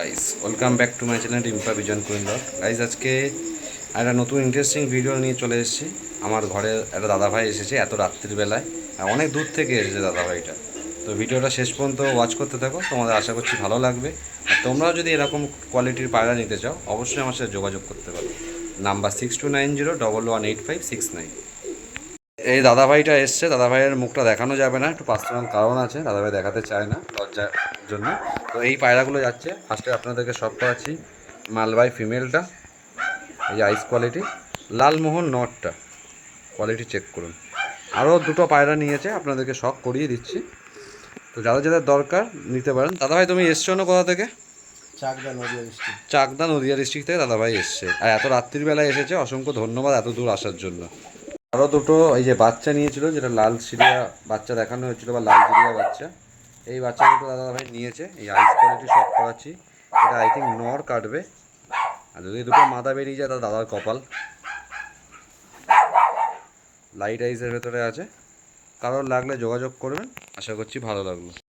Guys welcome back to my channel Rimpa বিজন কুইন্ডর। Guys আজকে একটা নতুন ইন্টারেস্টিং ভিডিও নিয়ে চলে এসেছি। আমার ঘরে একটা দাদাভাই এসেছে এত রাত্রির বেলায়, আর অনেক দূর থেকে এসেছে দাদাভাইটা। তো ভিডিওটা শেষ পর্যন্ত ওয়াচ করতে থাকো, তোমাদের আশা করছি ভালো লাগবে। আর তোমরাও যদি এরকম কোয়ালিটির পায়রা নিতে চাও অবশ্যই আমার সাথে যোগাযোগ করতে পারো। নাম্বার 6290118569। এই দাদাভাইটা এসছে, দাদাভাইয়ের মুখটা দেখানো যাবে না, একটু পার্সোনাল কারণ আছে, দাদাভাই দেখাতে চায় না লজ্জার জন্য। তো এই পায়রাগুলো যাচ্ছে, ফার্স্টে আপনাদেরকে সব করাচ্ছি মালবাই ফিমেলটা, এই যে আইস কোয়ালিটি, লালমোহন নটটা, কোয়ালিটি চেক করুন। আরও দুটো পায়রা নিয়েছে, আপনাদেরকে শখ করিয়ে দিচ্ছি। তো যাদের যাদের দরকার নিতে পারেন। দাদাভাই তুমি এসছো না কোথা থেকে? চাকদা নদিয়া ডিস্ট্রিক্ট থেকে দাদাভাই এসছে, আর এত রাত্রির বেলায় এসেছে, অসংখ্য ধন্যবাদ এত দূর আসার জন্য। আরও দুটো এই যে বাচ্চা নিয়েছিল, যেটা লাল সিরিয়া বাচ্চা দেখানো হয়েছিল বা লাল সিরিয়া বাচ্চা, এই বাচ্চা দুটো দাদাভাই নিয়েছে। এই আইস কোয়ালিটি শখ করাচ্ছি, এটা আই থিঙ্ক নর কাটবে, আর যদি দুটো মাদা বেরিয়ে যায় তাহলে দাদার কপাল। লাইট আইসের ভেতরে আছে, কারোর লাগলে যোগাযোগ করবেন, আশা করছি ভালো লাগলো।